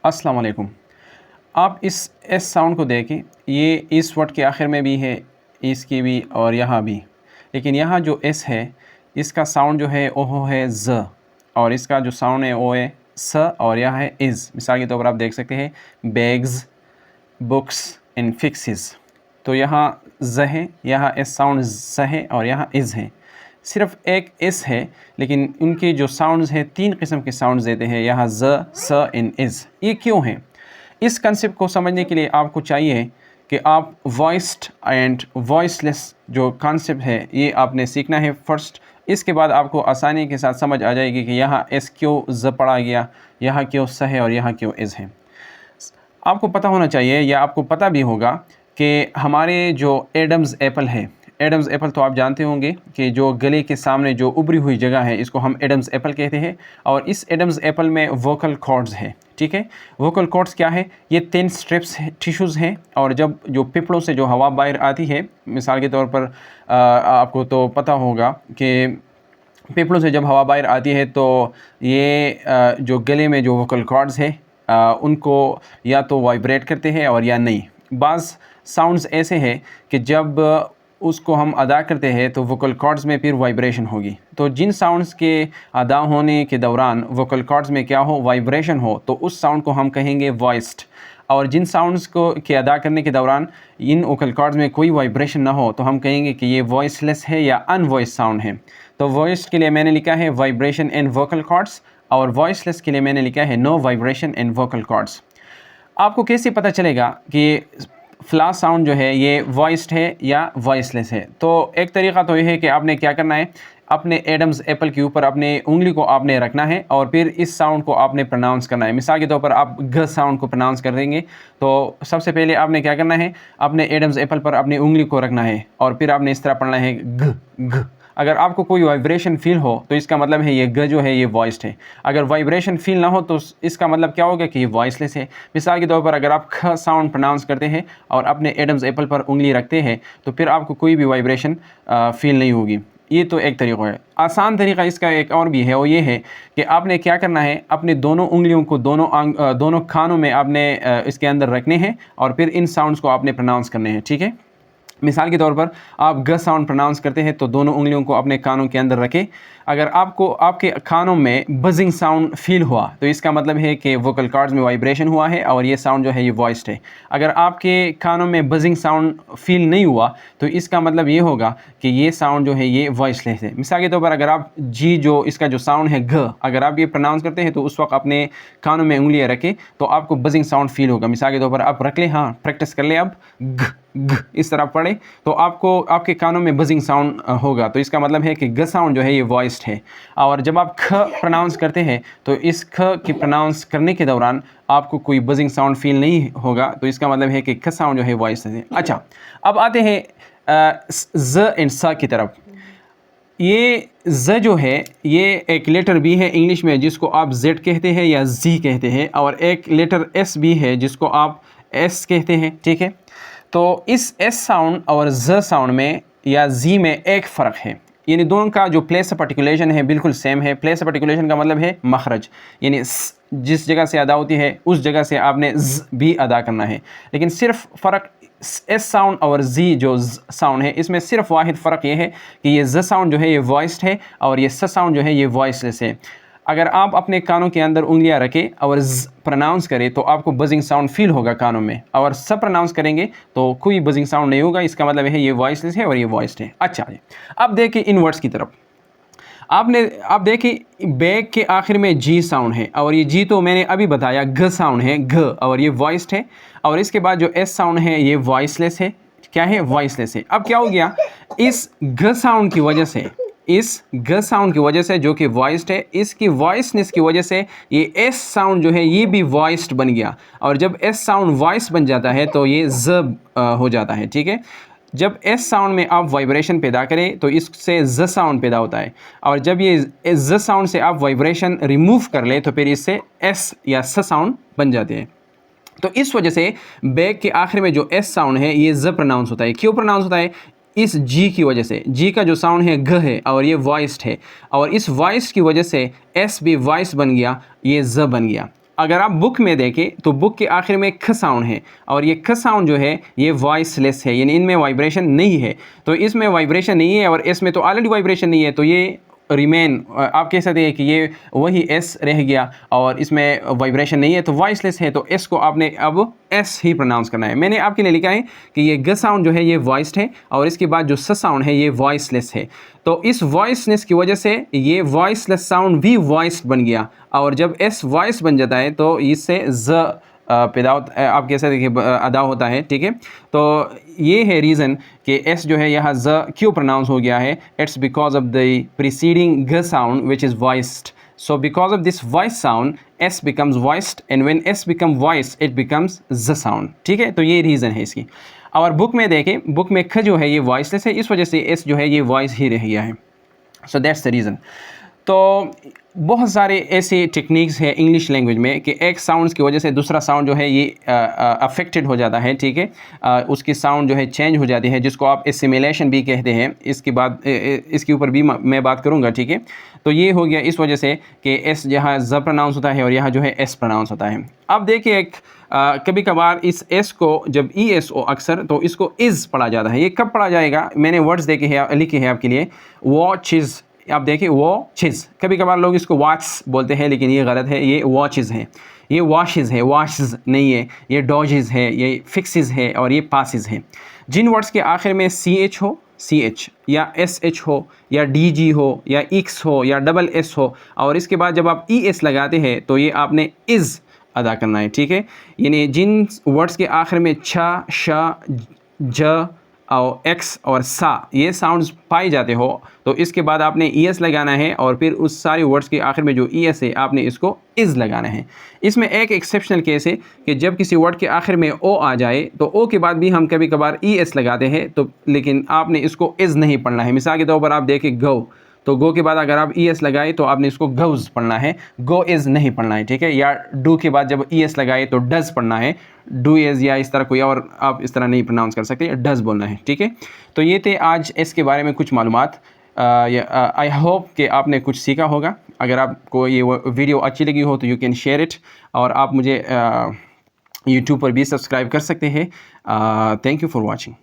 अस्सलाम वालेकुम। आप इस एस साउंड को देखें, ये इस वर्ड के आखिर में भी है, इसकी भी और यहाँ भी। लेकिन यहाँ जो एस है इसका साउंड जो है वो है ज़, और इसका जो साउंड है वो है स, और यहाँ है इज़। मिसाल के तौर पर आप देख सकते हैं बैग्स, बुक्स एंड फिक्सेस। तो यहाँ ज़ है, यहाँ एस साउंड ज़ है और यहाँ इज़ है। सिर्फ एक एस है लेकिन उनके जो साउंड्स हैं 3 किस्म के साउंड्स देते हैं, यहाँ ज़, स एंड इज़। ये क्यों है? इस कंसेप्ट को समझने के लिए आपको चाहिए कि आप वॉइस्ड एंड वॉइसलेस जो कंसेप्ट है ये आपने सीखना है फर्स्ट। इसके बाद आपको आसानी के साथ समझ आ जाएगी कि यहाँ एस क्यों ज़ पढ़ा गया, यहाँ क्यों स है और यहाँ क्यों इज़ है। आपको पता होना चाहिए या आपको पता भी होगा कि हमारे जो एडम्स एप्पल है, एडम्स एप्पल तो आप जानते होंगे कि जो गले के सामने जो उभरी हुई जगह है इसको हम एडम्स एप्पल कहते हैं। और इस एडम्स एप्पल में वोकल कॉर्ड्स है, ठीक है। वोकल कॉर्ड्स क्या है? ये 10 स्ट्रिप्स टिश्यूज़ हैं, और जब जो पिपड़ों से जो हवा बाहर आती है, मिसाल के तौर पर आपको तो पता होगा कि पिपड़ों से जब हवा बाहर आती है तो ये जो गले में जो वोकल कॉर्ड्स है उनको या तो वाइब्रेट करते हैं और या नहीं। बाज़ साउंड्स ऐसे हैं कि जब उसको हम अदा करते हैं तो वोकल कॉर्ड्स में फिर वाइब्रेशन होगी। तो जिन साउंड्स के अदा होने के दौरान वोकल कॉर्ड्स में क्या हो, वाइब्रेशन हो, तो उस साउंड को हम कहेंगे वॉइस्ड। और जिन साउंड्स को के अदा करने के दौरान इन वोकल कॉर्ड्स में कोई वाइब्रेशन ना हो तो हम कहेंगे कि ये वॉइसलेस है या अनवॉइस साउंड है। तो वॉइस्ड के लिए मैंने लिखा है वाइब्रेशन इन वोकल कॉर्ड्स, और वॉइसलेस के लिए मैंने लिखा है no vibration in vocal cords. आपको कैसे पता चलेगा कि फ्ला साउंड जो है ये वॉइस्ड है या वॉइसलेस है? तो एक तरीक़ा तो ये है कि आपने क्या करना है, अपने एडम्स एप्पल के ऊपर अपने उंगली को आपने रखना है और फिर इस साउंड को आपने प्रोनाउंस करना है। मिसाल के तौर पर आप ग साउंड को प्रोनाउंस कर देंगे तो सबसे पहले आपने क्या करना है, अपने एडम्स एप्पल पर अपनी उंगली को रखना है और फिर आपने इस तरह पढ़ना है घ घ। अगर आपको कोई वाइब्रेशन फील हो तो इसका मतलब है ये ग जो है ये वॉइस्ड है। अगर वाइब्रेशन फील ना हो तो इसका मतलब क्या होगा कि ये वॉइसलेस है। मिसाल के तौर पर अगर आप ख साउंड प्रोनाउंस करते हैं और अपने एडम्स एप्पल पर उंगली रखते हैं तो फिर आपको कोई भी वाइब्रेशन फील नहीं होगी। ये तो एक तरीक़ा है। आसान तरीक़ा इसका एक और भी है, वो ये है कि आपने क्या करना है, अपने दोनों उंगलियों को दोनों कानों में आपने इसके अंदर रखने हैं और फिर इन साउंड्स को आपने प्रोनाउंस करने हैं, ठीक है। मिसाल के तौर पर आप ग साउंड प्रोनाउंस करते हैं तो दोनों उंगलियों को अपने कानों के अंदर रखें। अगर आपको आपके कानों में बजिंग साउंड फील हुआ तो इसका मतलब है कि वोकल कॉर्ड्स में वाइब्रेशन हुआ है और ये साउंड जो है ये वॉइस्ड है। अगर आपके कानों में बजिंग साउंड फील नहीं हुआ तो इसका मतलब ये होगा कि ये साउंड जो है ये वॉइसलेस है। मिसाल के तौर पर अगर आप जी जो इसका जो साउंड है घ, अगर आप ये प्रोनाउंस करते हैं तो उस वक्त अपने कानों में उंगलियाँ रखें तो आपको बजिंग साउंड फील होगा। मिसाल के तौर पर आप रख लें, हाँ प्रैक्टिस कर लें, अब घ घ इस तरह पढ़े तो आपको आपके कानों में बजिंग साउंड होगा। तो इसका मतलब है कि ग साउंड जो है ये वॉइस्ड है। और जब आप ख प्रोनाउंस करते हैं तो इस ख की प्रोनाउंस करने के दौरान आपको कोई बजिंग साउंड फील नहीं होगा, तो इसका मतलब है कि ख साउंड जो है वॉइस्ड है। अच्छा, अब आते हैं ज एंड स की तरफ। ये ज जो है ये एक लेटर भी है इंग्लिश में जिसको आप जेड कहते हैं या जी कहते हैं, और एक लेटर एस भी है जिसको आप एस कहते हैं, ठीक है। तो इस एस साउंड और ज साउंड में या जी में एक फ़र्क है, यानी दोनों का जो प्लेस ऑफ आर्टिकुलेशन है बिल्कुल सेम है। प्लेस ऑफ आर्टिकुलेशन का मतलब है मखरज, यानी जिस जगह से अदा होती है उस जगह से आपने ज भी अदा करना है। लेकिन सिर्फ फ़र्क एस साउंड और जी जो साउंड है इसमें सिर्फ वाहिद फ़र्क ये है कि ये ज साउंड जो है ये वॉइस्ड है और ये स साउंड जो है ये वॉइसलेस है। अगर आप अपने कानों के अंदर उंगलियां रखें और ज प्रोनाउंस करें तो आपको बजिंग साउंड फील होगा कानों में, और स प्रोनाउंस करेंगे तो कोई बजिंग साउंड नहीं होगा। इसका मतलब है ये वॉइसलेस है और ये वॉइस्ड है। अच्छा, अब देखिए इन वर्ड्स की तरफ। आप देखिए बैग के आखिर में जी साउंड है और ये जी तो मैंने अभी बताया घ साउंड है, घ, और ये वॉइस्ड है। और इसके बाद जो एस साउंड है ये वॉइसलेस है। क्या है? वॉइसलेस है। अब क्या हो गया, इस घ साउंड की वजह से, इस ग साउंड की वजह से जो कि वॉइस्ड है, इसकी वॉइसनेस की वजह से ये एस साउंड जो है ये भी वॉइस्ड बन गया। और जब एस साउंड वॉइस बन जाता है तो ये ज हो जाता है, ठीक है। जब एस साउंड में आप वाइब्रेशन पैदा करें तो इससे ज साउंड पैदा होता है, और जब ये ज साउंड से आप वाइब्रेशन रिमूव कर ले तो फिर इससे एस या स साउंड बन जाते हैं। तो इस वजह से बैग के आखिर में जो एस साउंड है ये ज प्रोनाउंस होता है। क्यों प्रोनाउंस होता है? इस जी की वजह से। जी का जो साउंड है घ है और ये वॉइस्ड है, और इस वॉइस की वजह से एस भी वॉइस बन गया, ये ज बन गया। अगर आप बुक में देखें तो बुक के आखिर में ख साउंड है और ये ख साउंड जो है ये वॉइसलेस है, यानी इनमें वाइब्रेशन नहीं है। तो इसमें वाइब्रेशन नहीं है और एस में तो ऑलरेडी वाइब्रेशन नहीं है, तो ये रिमेन आप कह सकते हैं कि ये वही एस रह गया और इसमें वाइब्रेशन नहीं है, तो वॉइसलेस है, तो एस को आपने अब एस ही प्रोनाउंस करना है। मैंने आपके लिए लिखा है कि ये ग साउंड जो है ये वॉइस्ड है और इसके बाद जो स साउंड है ये वॉइसलेस है। तो इस वॉइसनेस की वजह से ये वॉइसलेस साउंड भी वॉइस्ड बन गया और जब एस वॉइस बन जाता है तो इससे ज पैदा आप कह सकते हैं कि अदा होता है, ठीक है। तो ये है रीज़न कि एस जो है यहाँ ज क्यों प्रोनाउंस हो गया है। It's because of the preceding ग sound which is voiced. So because of this voice sound, S becomes voiced and when S become voiced, it becomes Z sound, ठीक है। तो ये रीज़न है इसकी। और बुक में देखें, बुक में ख जो है ये वॉइसलेस है, इस वजह से S जो है ये वॉइस ही रह गया है। So that's the reason। तो बहुत सारे ऐसे टेक्निक्स हैं इंग्लिश लैंग्वेज में कि एक साउंड्स की वजह से दूसरा साउंड जो है ये अफेक्टेड हो जाता है, ठीक है। उसकी साउंड जो है चेंज हो जाती है, जिसको आप एसिमिलेशन भी कहते हैं। इसके बाद इसके ऊपर भी मैं बात करूंगा, ठीक है। तो ये हो गया इस वजह से कि एस जहाँ ज प्रोनाउंस होता है और यहाँ जो है एस प्रोनाउंस होता है। अब देखिए कभी कभार इस एस को जब ई एस हो अक्सर तो इसको इज़ पढ़ा जाता है। ये कब पढ़ा जाएगा, मैंने वर्ड्स देखे हैं, लिखे हैं आपके लिए। वॉचिज़, आप देखिए वॉचिज़, कभी कभार लोग इसको वॉच बोलते हैं लेकिन ये गलत है, ये वॉचिज़ है। ये वॉशिज़ है, वॉशज़ नहीं है। ये डॉजिज़ है, ये फिक्सिज़ है और ये पासिज़ है। जिन वर्ड्स के आखिर में सी एच हो, सी एच या एस एच हो या डी जी हो या एक्स हो या डबल एस हो और इसके बाद जब आप ई एस लगाते हैं तो ये आपने इज़ अदा करना है, ठीक है। यानी जिन वर्ड्स के आखिर में छ, श, ज और एक्स और सा ये साउंड्स पाए जाते हो तो इसके बाद आपने ई एस लगाना है और फिर उस सारे वर्ड्स के आखिर में जो ई एस है आपने इसको इज़ लगाना है। इसमें एक एक्सेप्शनल केस है कि जब किसी वर्ड के आखिर में ओ आ जाए तो ओ के बाद भी हम कभी कभार ई एस लगाते हैं, तो लेकिन आपने इसको इज़ नहीं पढ़ना है। मिसाल के तौर पर आप देखें गो, तो गो के बाद अगर आप ई एस लगाए तो आपने इसको गोज़ पढ़ना है, गो इज़ नहीं पढ़ना है, ठीक है। या डू के बाद जब ई एस लगाए तो डज़ पढ़ना है, डू इज़ या इस तरह कोई और आप इस तरह नहीं प्रोनाउंस कर सकते, डज़ बोलना है, ठीक है। तो ये थे आज इसके बारे में कुछ मालूमात। आई होप कि आपने कुछ सीखा होगा। अगर आपको ये वीडियो अच्छी लगी हो तो यू कैन शेयर इट और आप मुझे यूट्यूब पर भी सब्सक्राइब कर सकते हैं। Thank you for watching.